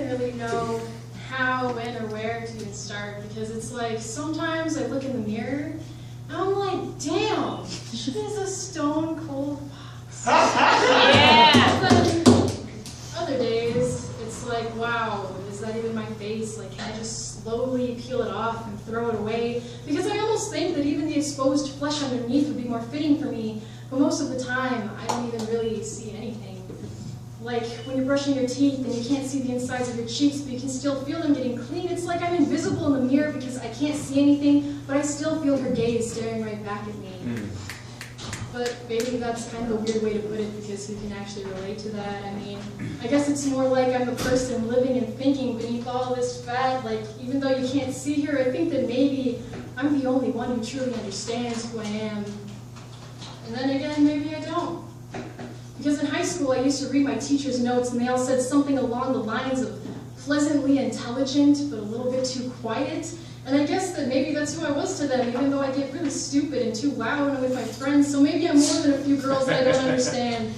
even really know how, when, or where to even start, because it's like sometimes I look in the mirror and I'm like, damn, she is a stone cold fox. Yeah. But then other days, it's like, wow, is that even my face? Like, can I just slowly peel it off and throw it away? Because I almost think that even the exposed flesh underneath would be more fitting for me, but most of the time, I don't even really see anything. Like when you're brushing your teeth and you can't see the insides of your cheeks, but you can still feel them getting clean. It's like I'm invisible in the mirror because I can't see anything, but I still feel her gaze staring right back at me. But maybe that's kind of a weird way to put it, because who can actually relate to that? I mean, I guess it's more like I'm the person living and thinking beneath all this fat. Like, even though you can't see her, I think that maybe I'm the only one who truly understands who I am. And then again, maybe I don't. Because in high school, I used to read my teacher's notes, and they all said something along the lines of pleasantly intelligent, but a little bit too quiet. And I guess that maybe that's who I was to them, even though I get really stupid and too loud when I'm with my friends, so maybe I'm more than a few girls that I don't understand.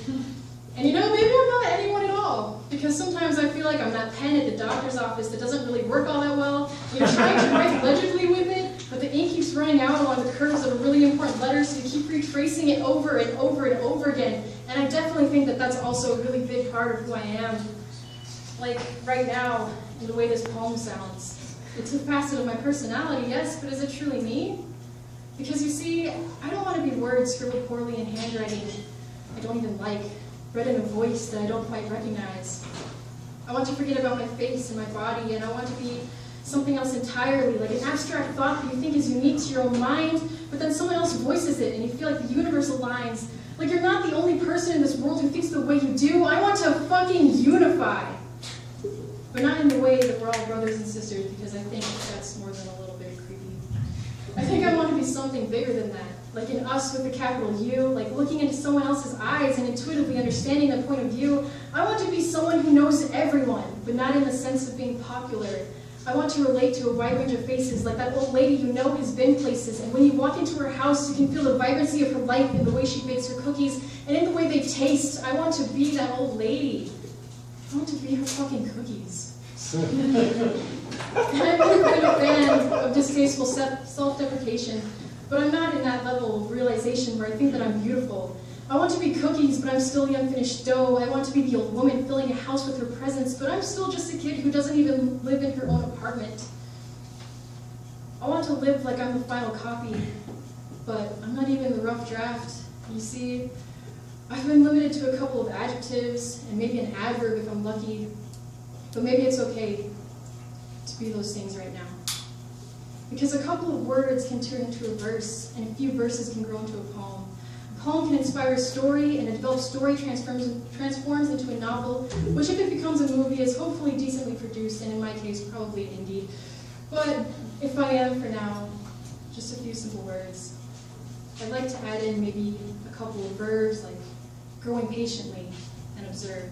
And you know, maybe I'm not anyone at all, because sometimes I feel like I'm that pen at the doctor's office that doesn't really work all that well. You're trying to write legibly with it, but the ink keeps running out along the curves of a really important letter, so you keep retracing it over and over and over again. And I definitely think that that's also a really big part of who I am. Like, right now, in the way this poem sounds. It's a facet of my personality, yes, but is it truly me? Because you see, I don't want to be words scribbled poorly in handwriting I don't even like, read in a voice that I don't quite recognize. I want to forget about my face and my body, and I want to be something else entirely, like an abstract thought that you think is unique to your own mind, but then someone else voices it and you feel like the universe aligns. Like you're not the only person in this world who thinks the way you do. I want to fucking unify. But not in the way that we're all brothers and sisters, because I think that's more than a little bit creepy. I think I want to be something bigger than that. Like an us with a capital U, like looking into someone else's eyes and intuitively understanding their point of view. I want to be someone who knows everyone, but not in the sense of being popular. I want to relate to a wide range of faces, like that old lady you know has been places, and when you walk into her house, you can feel the vibrancy of her life in the way she bakes her cookies, and in the way they taste. I want to be that old lady. I want to be her fucking cookies. And I've never been a fan of distasteful self-deprecation, but I'm not in that level of realization where I think that I'm beautiful. I want to be cookies, but I'm still the unfinished dough. I want to be the old woman filling a house with her presence, but I'm still just a kid who doesn't even live in her own apartment. I want to live like I'm the final copy, but I'm not even the rough draft. You see, I've been limited to a couple of adjectives and maybe an adverb if I'm lucky, but maybe it's okay to be those things right now. Because a couple of words can turn into a verse, and a few verses can grow into a poem. A poem can inspire a story, and a developed story transforms into a novel, which if it becomes a movie is hopefully decently produced, and in my case, probably an indie. But if I am for now, just a few simple words. I'd like to add in maybe a couple of verbs like growing patiently and observe.